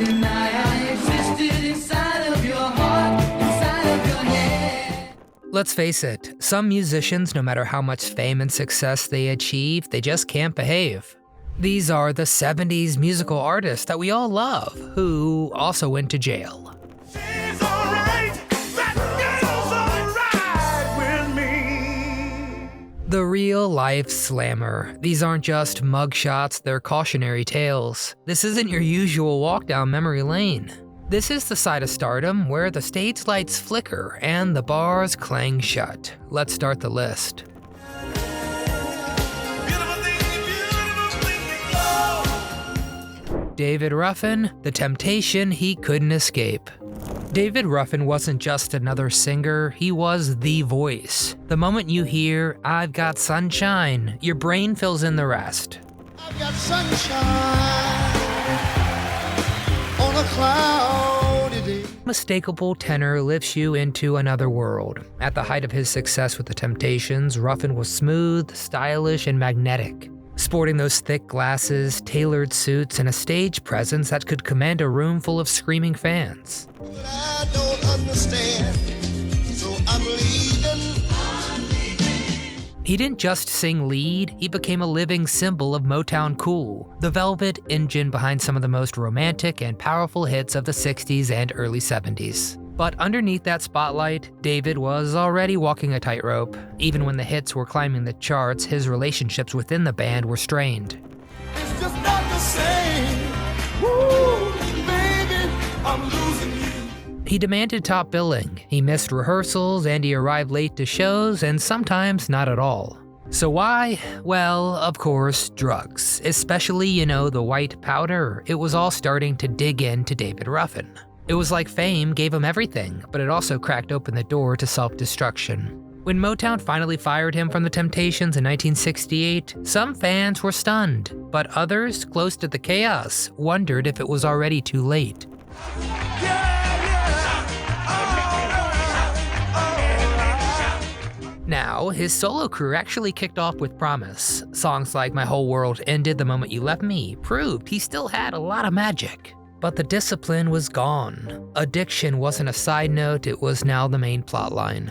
deny I existed inside of your heart, inside of your head. Let's face it, some musicians, no matter how much fame and success they achieve, they just can't behave. These are the 70s musical artists that we all love, who also went to jail. She's alright, that girl's alright with me. The real-life slammer. These aren't just mugshots, they're cautionary tales. This isn't your usual walk down memory lane. This is the side of stardom where the stage lights flicker and the bars clang shut. Let's start the list. David Ruffin, the temptation he couldn't escape. David Ruffin wasn't just another singer, he was the voice. The moment you hear, "I've got sunshine," your brain fills in the rest. I've got sunshine on a cloudy day. Unmistakable tenor lifts you into another world. At the height of his success with the Temptations, Ruffin was smooth, stylish, and magnetic. Sporting those thick glasses, tailored suits, and a stage presence that could command a room full of screaming fans. But I don't understand, so I'm leaving. He didn't just sing lead, he became a living symbol of Motown cool, the velvet engine behind some of the most romantic and powerful hits of the 60s and early 70s. But underneath that spotlight, David was already walking a tightrope. Even when the hits were climbing the charts, his relationships within the band were strained. It's just not the same. Woo, baby, I'm losing you. He demanded top billing, he missed rehearsals, and he arrived late to shows, and sometimes not at all. So why? Well, of course, drugs. Especially, the white powder. It was all starting to dig into David Ruffin. It was like fame gave him everything, but it also cracked open the door to self-destruction. When Motown finally fired him from the Temptations in 1968, some fans were stunned, but others, close to the chaos, wondered if it was already too late. Now, his solo career actually kicked off with promise. Songs like My Whole World Ended the Moment You Left Me proved he still had a lot of magic. But the discipline was gone. Addiction wasn't a side note, it was now the main plotline.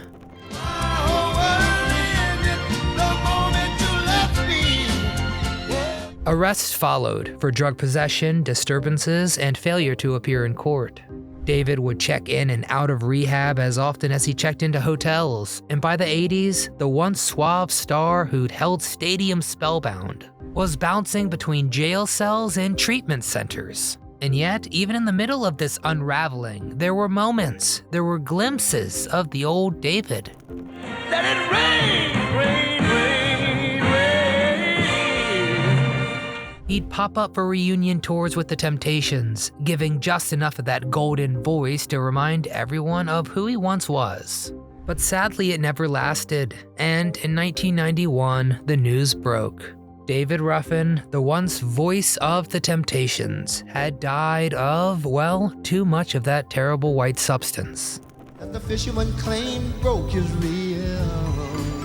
Arrests followed for drug possession, disturbances, and failure to appear in court. David would check in and out of rehab as often as he checked into hotels, and by the 80s, the once suave star who'd held stadiums spellbound was bouncing between jail cells and treatment centers. And yet, even in the middle of this unraveling, there were moments, there were glimpses of the old David. Let it rain, rain, rain, rain. He'd pop up for reunion tours with the Temptations, giving just enough of that golden voice to remind everyone of who he once was. But sadly, it never lasted, and in 1991, the news broke. David Ruffin, the once voice of the Temptations, had died of, well, too much of that terrible white substance. That the fisherman claimed broke his reel.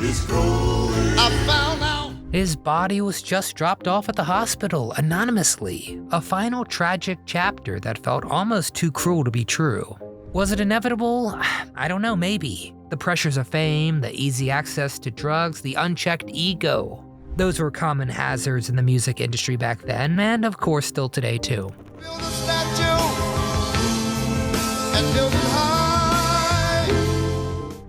It's going. I found out. His body was just dropped off at the hospital, anonymously. A final tragic chapter that felt almost too cruel to be true. Was it inevitable? I don't know, maybe. The pressures of fame, the easy access to drugs, the unchecked ego. Those were common hazards in the music industry back then, and of course still today too. Build a statue and build it high.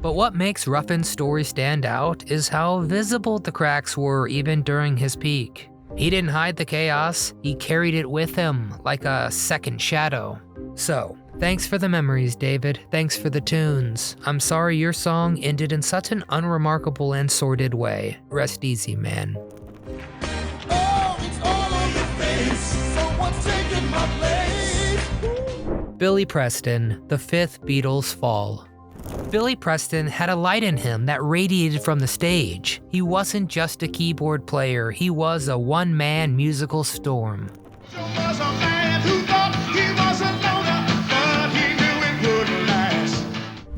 But what makes Ruffin's story stand out is how visible the cracks were even during his peak. He didn't hide the chaos, he carried it with him like a second shadow. So, thanks for the memories, David. Thanks for the tunes. I'm sorry your song ended in such an unremarkable and sordid way. Rest easy, man. Oh, it's all on your face. Someone's taking my place. Billy Preston, the fifth Beatles fall. Billy Preston had a light in him that radiated from the stage. He wasn't just a keyboard player, he was a one-man musical storm. There was a man who thought he was a loner, but he knew it wouldn't last.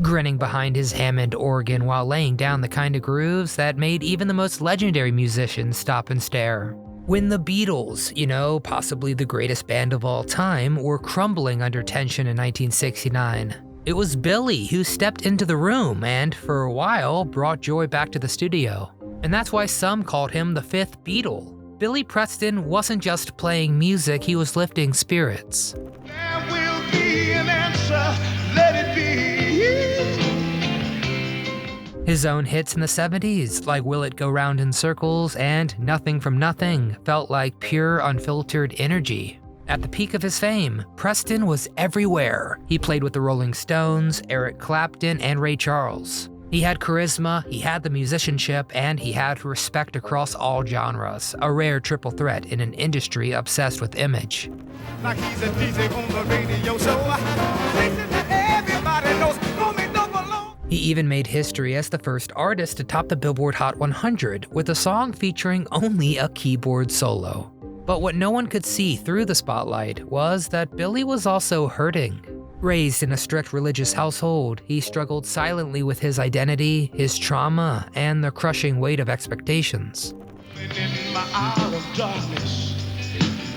Grinning behind his Hammond organ while laying down the kind of grooves that made even the most legendary musicians stop and stare. When the Beatles, possibly the greatest band of all time, were crumbling under tension in 1969, it was Billy who stepped into the room and, for a while, brought joy back to the studio. And that's why some called him the fifth Beatle. Billy Preston wasn't just playing music, he was lifting spirits. There will be an answer, let it be. His own hits in the 70s, like Will It Go Round in Circles and Nothing from Nothing, felt like pure, unfiltered energy. At the peak of his fame, Preston was everywhere. He played with the Rolling Stones, Eric Clapton, and Ray Charles. He had charisma, he had the musicianship, and he had respect across all genres, a rare triple threat in an industry obsessed with image. Like he's a DJ on the radio show. Listen to everybody knows, call me double O. He even made history as the first artist to top the Billboard Hot 100 with a song featuring only a keyboard solo. But what no one could see through the spotlight was that Billy was also hurting. Raised in a strict religious household, he struggled silently with his identity, his trauma, and the crushing weight of expectations. In my hour of darkness,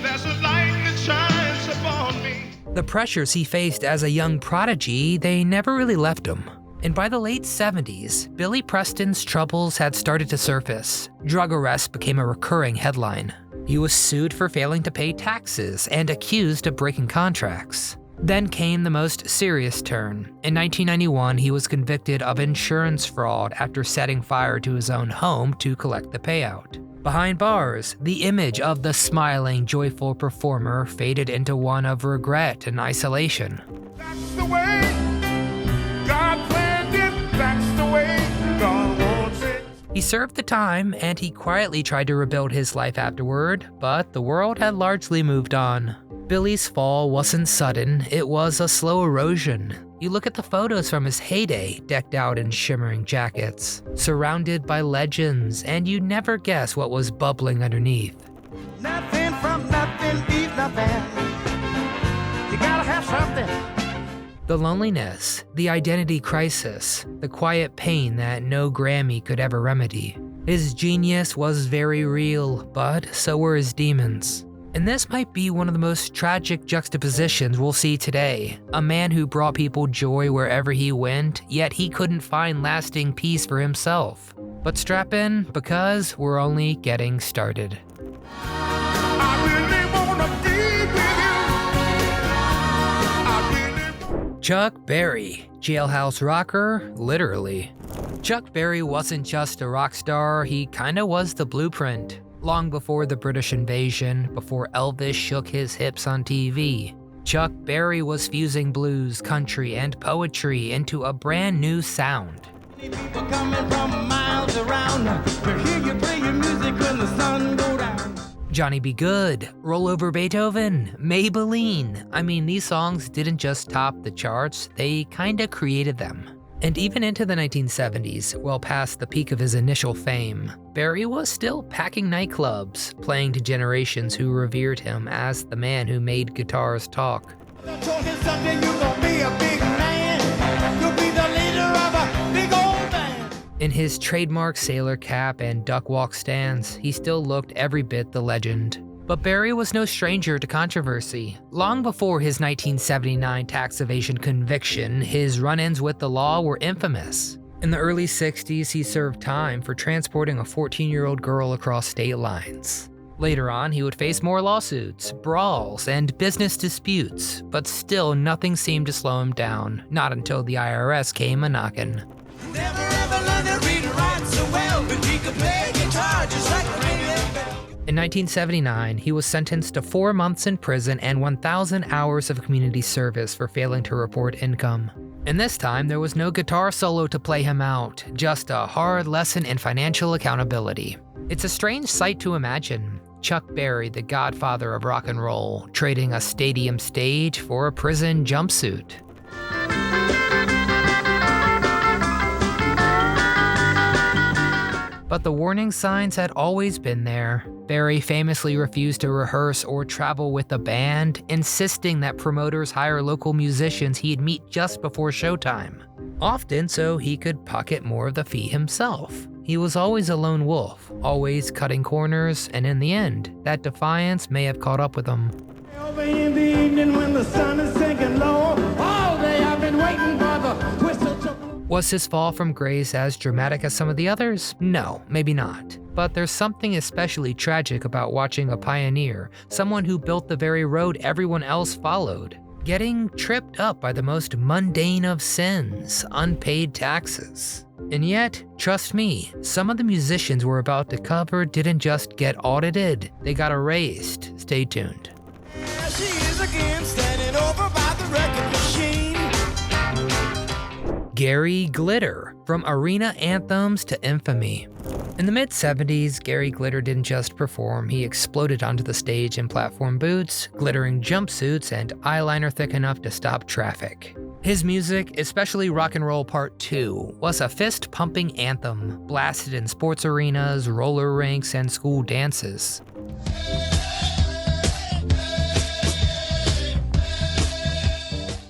there's a light that shines upon me. The pressures he faced as a young prodigy, they never really left him. And by the late 70s, Billy Preston's troubles had started to surface. Drug arrests became a recurring headline. He was sued for failing to pay taxes and accused of breaking contracts. Then came the most serious turn. In 1991, he was convicted of insurance fraud after setting fire to his own home to collect the payout. Behind bars, the image of the smiling, joyful performer faded into one of regret and isolation. That's the way God planned it. That's the way God wants it. He served the time, and he quietly tried to rebuild his life afterward, but the world had largely moved on. Billy's fall wasn't sudden, it was a slow erosion. You look at the photos from his heyday, decked out in shimmering jackets, surrounded by legends, and you'd never guess what was bubbling underneath. Nothing from nothing, leave nothing. You gotta have something. The loneliness, the identity crisis, the quiet pain that no Grammy could ever remedy. His genius was very real, but so were his demons. And this might be one of the most tragic juxtapositions we'll see today. A man who brought people joy wherever he went, yet he couldn't find lasting peace for himself. But strap in, because we're only getting started. I really wanna be with you. Chuck Berry, jailhouse rocker, literally. Chuck Berry wasn't just a rock star, he kinda was the blueprint. Long before the British invasion, before Elvis shook his hips on TV, Chuck Berry was fusing blues, country, and poetry into a brand new sound. People coming from miles around to hear you play your music when the sun go down. Johnny B. Good, Roll Over Beethoven, Maybelline. I mean, these songs didn't just top the charts, they kinda created them. And even into the 1970s, well past the peak of his initial fame, Berry was still packing nightclubs, playing to generations who revered him as the man who made guitars talk. Talking something, you gonna be a big man. You'll be the leader of a big old band. In his trademark sailor cap and duck walk stance, he still looked every bit the legend. But Berry was no stranger to controversy. Long before his 1979 tax evasion conviction, his run-ins with the law were infamous. In the early 60s, he served time for transporting a 14-year-old girl across state lines. Later on, he would face more lawsuits, brawls, and business disputes, but still nothing seemed to slow him down, not until the IRS came a-knockin'. Never ever learned to read and write so well, but he could play guitar just like a radio bell. In 1979, he was sentenced to 4 months in prison and 1,000 hours of community service for failing to report income. And this time, there was no guitar solo to play him out, just a hard lesson in financial accountability. It's a strange sight to imagine. Chuck Berry, the godfather of rock and roll, trading a stadium stage for a prison jumpsuit. But the warning signs had always been there. Berry famously refused to rehearse or travel with the band, insisting that promoters hire local musicians he'd meet just before showtime, often so he could pocket more of the fee himself. he was always a lone wolf, always cutting corners, and in the end, that defiance may have caught up with him. Over in the evening when the sun is sinking low, all day I've been waiting for the twist of chocolate. Was his fall from grace as dramatic as some of the others? No, maybe not. But there's something especially tragic about watching a pioneer, someone who built the very road everyone else followed, getting tripped up by the most mundane of sins, unpaid taxes. And yet, trust me, some of the musicians we're about to cover didn't just get audited, they got erased. Stay tuned. There she is again, standing over by the record machine. Gary Glitter, from arena anthems to infamy. In the mid-70s, Gary Glitter didn't just perform, he exploded onto the stage in platform boots, glittering jumpsuits, and eyeliner thick enough to stop traffic. His music, especially Rock and Roll Part 2, was a fist-pumping anthem, blasted in sports arenas, roller rinks, and school dances.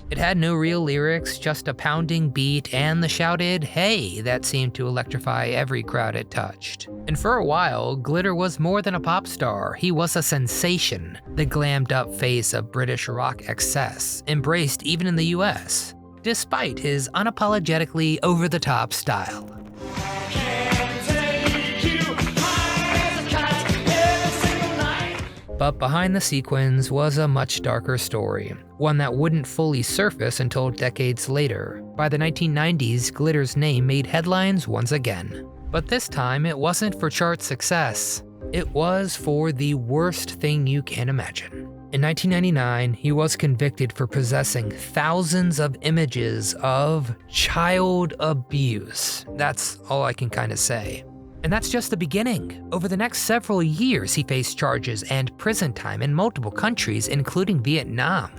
It had no real lyrics, just a pounding beat and the shouted "hey" that seemed to electrify every crowd it touched. And for a while, Glitter was more than a pop star, he was a sensation, the glammed up face of British rock excess, embraced even in the US, despite his unapologetically over-the-top style. But behind the sequins was a much darker story, one that wouldn't fully surface until decades later. By the 1990s, Glitter's name made headlines once again. But this time, it wasn't for chart success. It was for the worst thing you can imagine. In 1999, he was convicted for possessing thousands of images of child abuse. That's all I can kind of say. And that's just the beginning. Over the next several years, he faced charges and prison time in multiple countries, including Vietnam.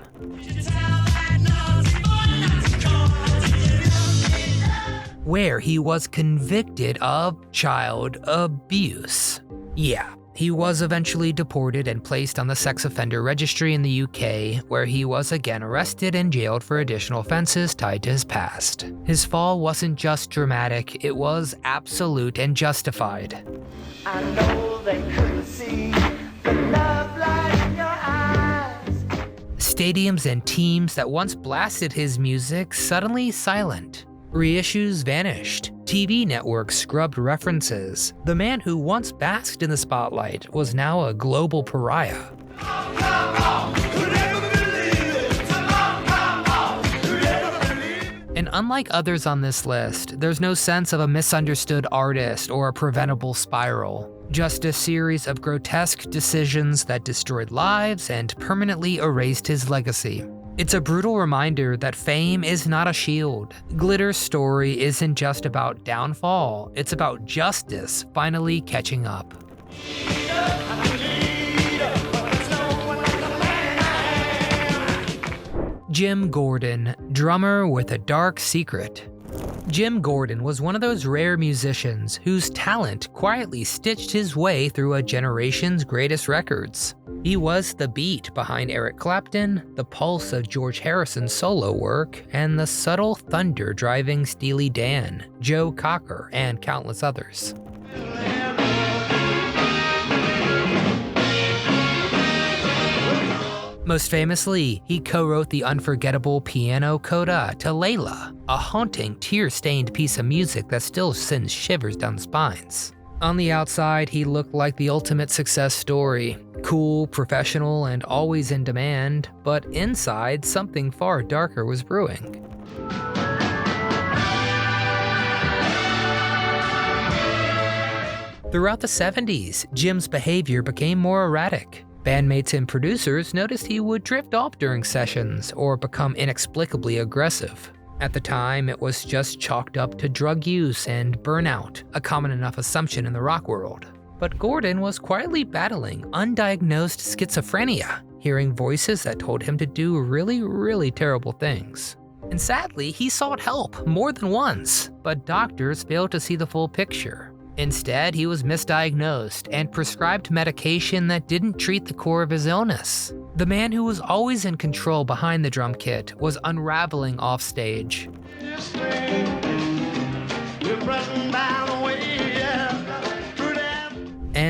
Where he was convicted of child abuse. Yeah, he was eventually deported and placed on the sex offender registry in the UK, where he was again arrested and jailed for additional offenses tied to his past. His fall wasn't just dramatic, it was absolute and justified. I know they couldn't see the love light in your eyes. Stadiums and teams that once blasted his music suddenly silent. Reissues vanished. TV networks scrubbed references. The man who once basked in the spotlight was now a global pariah. And unlike others on this list, there's no sense of a misunderstood artist or a preventable spiral. Just a series of grotesque decisions that destroyed lives and permanently erased his legacy. It's a brutal reminder that fame is not a shield. Glitter's story isn't just about downfall, it's about justice finally catching up. Jim Gordon, drummer with a dark secret. Jim Gordon was one of those rare musicians whose talent quietly stitched his way through a generation's greatest records. He was the beat behind Eric Clapton, the pulse of George Harrison's solo work, and the subtle thunder driving Steely Dan, Joe Cocker, and countless others. Most famously, he co-wrote the unforgettable piano coda to Layla, a haunting, tear-stained piece of music that still sends shivers down the spines. On the outside, he looked like the ultimate success story. Cool, professional, and always in demand, but inside, something far darker was brewing. Throughout the 70s, Jim's behavior became more erratic. Bandmates and producers noticed he would drift off during sessions or become inexplicably aggressive. At the time, it was just chalked up to drug use and burnout, a common enough assumption in the rock world. But Gordon was quietly battling undiagnosed schizophrenia, hearing voices that told him to do really terrible things. And sadly, he sought help more than once, but doctors failed to see the full picture. Instead, he was misdiagnosed and prescribed medication that didn't treat the core of his illness. The man who was always in control behind the drum kit was unraveling offstage.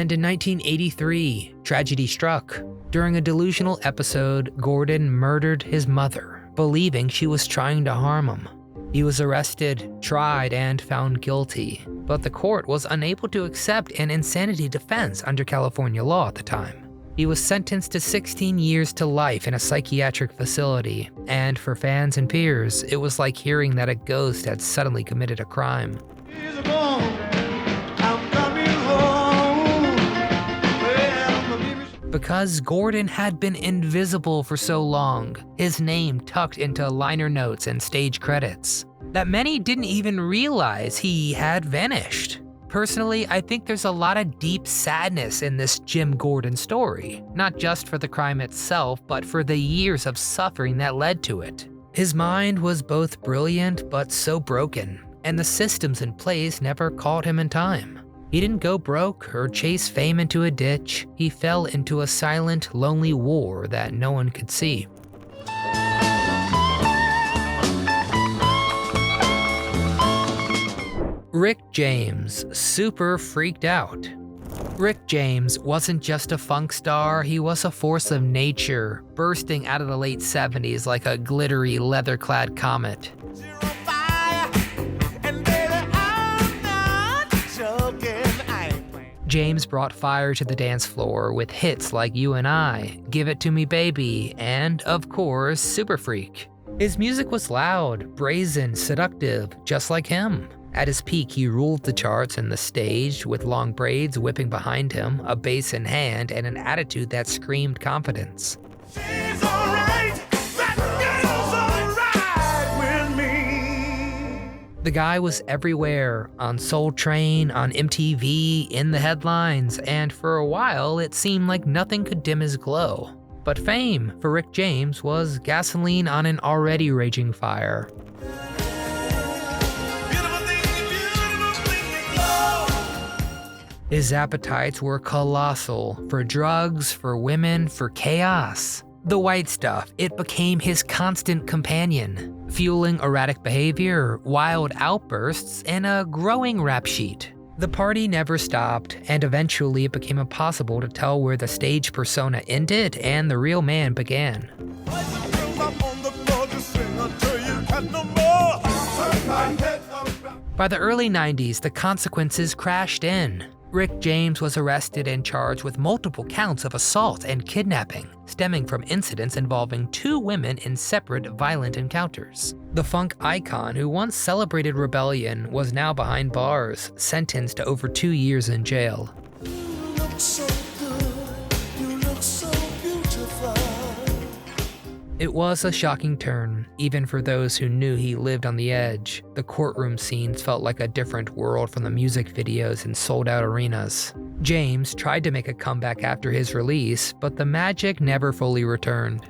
And in 1983, tragedy struck. During a delusional episode, Gordon murdered his mother, believing she was trying to harm him. He was arrested, tried, and found guilty, but the court was unable to accept an insanity defense under California law at the time. He was sentenced to 16 years to life in a psychiatric facility, and for fans and peers, it was like hearing that a ghost had suddenly committed a crime. Because Gordon had been invisible for so long, his name tucked into liner notes and stage credits, that many didn't even realize he had vanished. Personally, I think there's a lot of deep sadness in this Jim Gordon story, not just for the crime itself, but for the years of suffering that led to it. His mind was both brilliant but so broken, and the systems in place never caught him in time. He didn't go broke or chase fame into a ditch. He fell into a silent, lonely war that no one could see. Rick James super freaked out. Rick James wasn't just a funk star, he was a force of nature, bursting out of the late 70s like a glittery, leather-clad comet. James brought fire to the dance floor with hits like You and I, Give It To Me Baby, and, of course, Super Freak. His music was loud, brazen, seductive, just like him. At his peak, he ruled the charts and the stage with long braids whipping behind him, a bass in hand, and an attitude that screamed confidence. She's alright, that girl's alright with me. The guy was everywhere, on Soul Train, on MTV, in the headlines, and for a while it seemed like nothing could dim his glow. But fame for Rick James was gasoline on an already raging fire. His appetites were colossal, for drugs, for women, for chaos. The white stuff, it became his constant companion, fueling erratic behavior, wild outbursts, and a growing rap sheet. The party never stopped, and eventually it became impossible to tell where the stage persona ended and the real man began. By the early 90s, the consequences crashed in. Rick James was arrested and charged with multiple counts of assault and kidnapping, stemming from incidents involving 2 women in separate violent encounters. The funk icon who once celebrated rebellion was now behind bars, sentenced to over 2 years in jail. You look so good, you look so beautiful. It was a shocking turn, even for those who knew he lived on the edge. The courtroom scenes felt like a different world from the music videos in sold-out arenas. James tried to make a comeback after his release, but the magic never fully returned.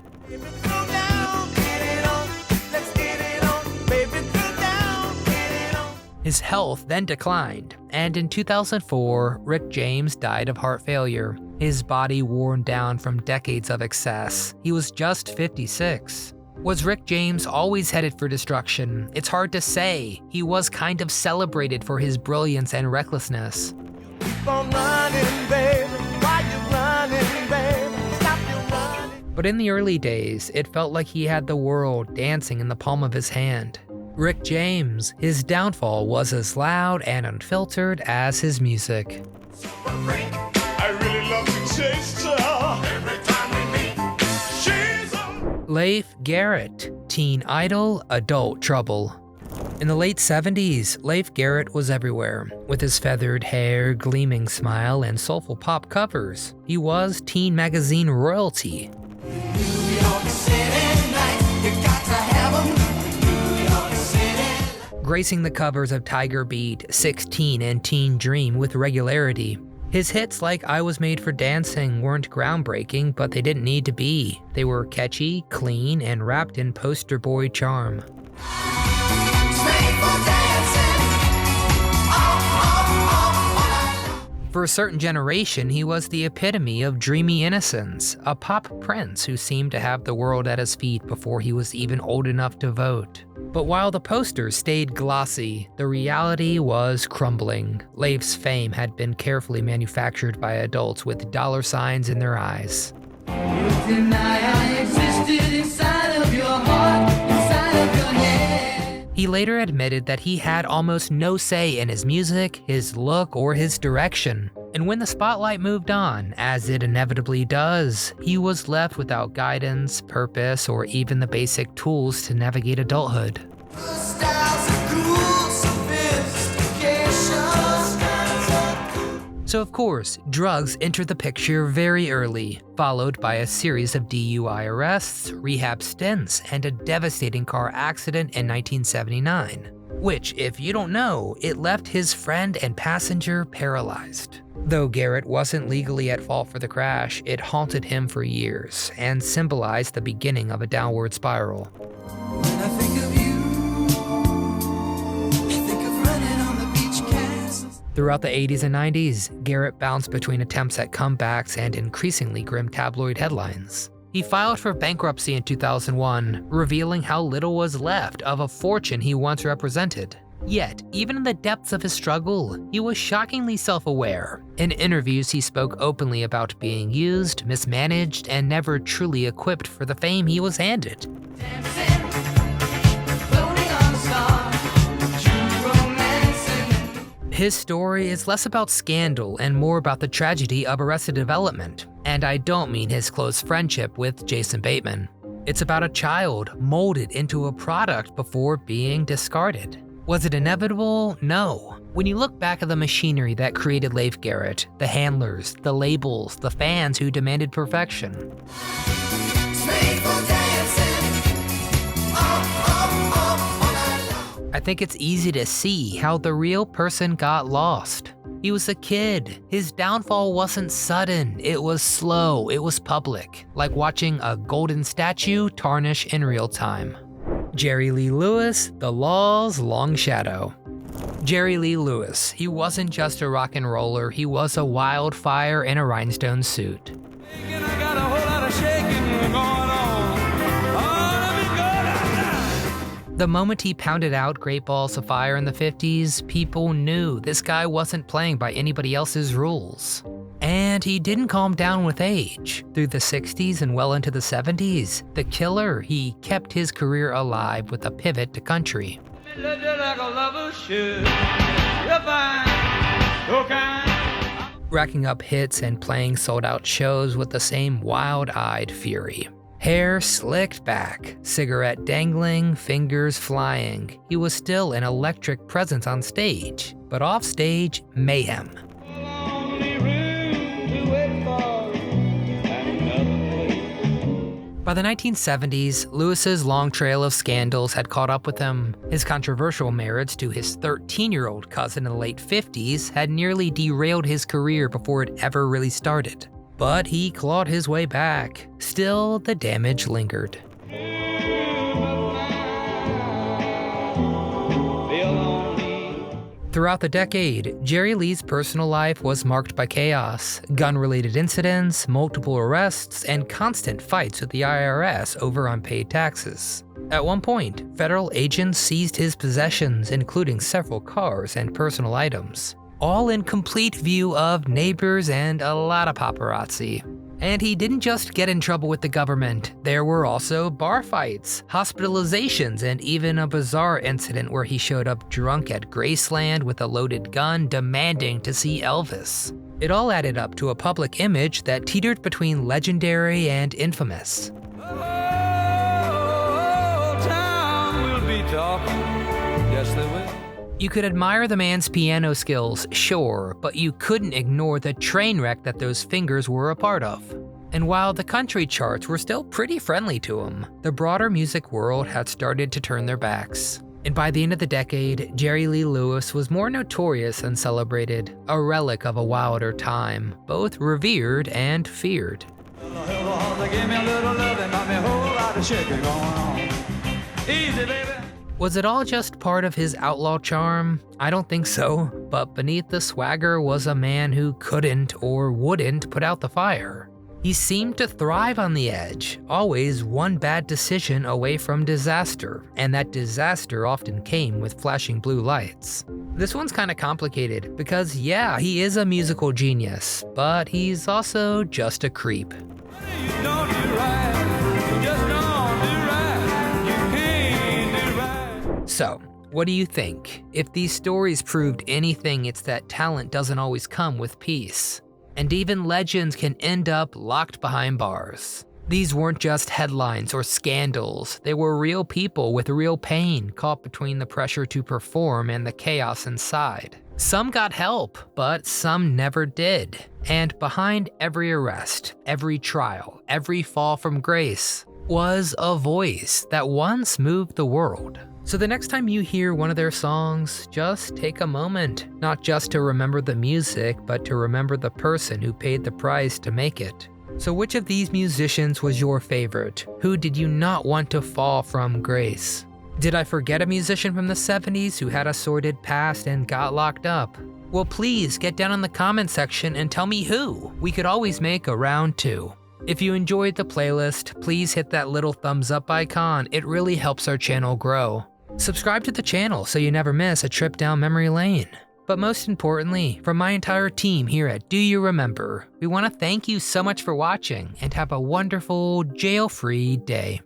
His health then declined, and in 2004, Rick James died of heart failure, his body worn down from decades of excess. He was just 56. Was Rick James always headed for destruction? It's hard to say. He was kind of celebrated for his brilliance and recklessness. But in the early days, it felt like he had the world dancing in the palm of his hand. Rick James, his downfall was as loud and unfiltered as his music. I really love to chase her every time we meet. She's Leif Garrett, teen idol, adult trouble. In the late 70s, Leif Garrett was everywhere. With his feathered hair, gleaming smile, and soulful pop covers, he was teen magazine royalty. New York City nights, you got to have 'em. New York City. Gracing the covers of Tiger Beat, 16, and Teen Dream with regularity. His hits like I Was Made for Dancing weren't groundbreaking, but they didn't need to be. They were catchy, clean, and wrapped in poster boy charm. Made for dancing. For a certain generation, he was the epitome of dreamy innocence, a pop prince who seemed to have the world at his feet before he was even old enough to vote. But while the posters stayed glossy, the reality was crumbling. Leif's fame had been carefully manufactured by adults with dollar signs in their eyes. You deny I existed inside of your heart, inside of your head. He later admitted that he had almost no say in his music, his look, or his direction. And when the spotlight moved on, as it inevitably does, he was left without guidance, purpose, or even the basic tools to navigate adulthood. Styles of cool sophistication. So of course, drugs entered the picture very early, followed by a series of DUI arrests, rehab stints, and a devastating car accident in 1979. Which, if you don't know, it left his friend and passenger paralyzed. Though Garrett wasn't legally at fault for the crash, it haunted him for years and symbolized the beginning of a downward spiral. When I think of you, I think of running on the beach castles. Throughout the 80s and 90s, Garrett bounced between attempts at comebacks and increasingly grim tabloid headlines. He filed for bankruptcy in 2001, revealing how little was left of a fortune he once represented. Yet, even in the depths of his struggle, he was shockingly self-aware. In interviews, he spoke openly about being used, mismanaged, and never truly equipped for the fame he was handed. Dancing, floating on stars, true romancing. His story is less about scandal and more about the tragedy of Arrested Development. And I don't mean his close friendship with Jason Bateman. It's about a child molded into a product before being discarded. Was it inevitable? No. When you look back at the machinery that created Leif Garrett, the handlers, the labels, the fans who demanded perfection. Faithful dancing, all night long. I think it's easy to see how the real person got lost. He was a kid. His downfall wasn't sudden, it was slow, it was public, like watching a golden statue tarnish in real time. Jerry Lee Lewis, the law's long shadow. Jerry Lee Lewis, he wasn't just a rock and roller, he was a wildfire in a rhinestone suit. I got a whole lot of shaking going on. Oh, let me go down. The moment he pounded out Great Balls of Fire in the 50s, people knew this guy wasn't playing by anybody else's rules. And he didn't calm down with age. Through the 60s and well into the 70s, the killer, he kept his career alive with a pivot to country. Like a lover should. You're fine, so kind. Racking up hits and playing sold-out shows with the same wild-eyed fury. Hair slicked back, cigarette dangling, fingers flying. He was still an electric presence on stage, but off stage, mayhem. By the 1970s, Lewis's long trail of scandals had caught up with him. His controversial marriage to his 13-year-old cousin in the late 50s had nearly derailed his career before it ever really started. But he clawed his way back. Still, the damage lingered. Throughout the decade, Jerry Lee's personal life was marked by chaos, gun-related incidents, multiple arrests, and constant fights with the IRS over unpaid taxes. At one point, federal agents seized his possessions, including several cars and personal items, all in complete view of neighbors and a lot of paparazzi. And he didn't just get in trouble with the government. There were also bar fights, hospitalizations, and even a bizarre incident where he showed up drunk at Graceland with a loaded gun demanding to see Elvis. It all added up to a public image that teetered between legendary and infamous. Oh, town will be talking. Yes, they will. You could admire the man's piano skills, sure, but you couldn't ignore the train wreck that those fingers were a part of. And while the country charts were still pretty friendly to him, the broader music world had started to turn their backs. And by the end of the decade, Jerry Lee Lewis was more notorious than celebrated, a relic of a wilder time, both revered and feared. Was it all just part of his outlaw charm? I don't think so, but beneath the swagger was a man who couldn't or wouldn't put out the fire. He seemed to thrive on the edge, always one bad decision away from disaster, and that disaster often came with flashing blue lights. This one's kinda complicated, because yeah, he is a musical genius, but he's also just a creep. You don't do right. You just don't do right. You can't do right. So, what do you think? If these stories proved anything, it's that talent doesn't always come with peace. And even legends can end up locked behind bars. These weren't just headlines or scandals, they were real people with real pain caught between the pressure to perform and the chaos inside. Some got help, but some never did. And behind every arrest, every trial, every fall from grace, was a voice that once moved the world. So the next time you hear one of their songs, just take a moment, not just to remember the music, but to remember the person who paid the price to make it. So which of these musicians was your favorite? Who did you not want to fall from grace? Did I forget a musician from the 70s who had a sordid past and got locked up? Well, please get down in the comment section and tell me who. We could always make a round 2. If you enjoyed the playlist, please hit that little thumbs up icon. It really helps our channel grow. Subscribe to the channel so you never miss a trip down memory lane. But most importantly, from my entire team here at Do You Remember, we want to thank you so much for watching and have a wonderful, jail-free day.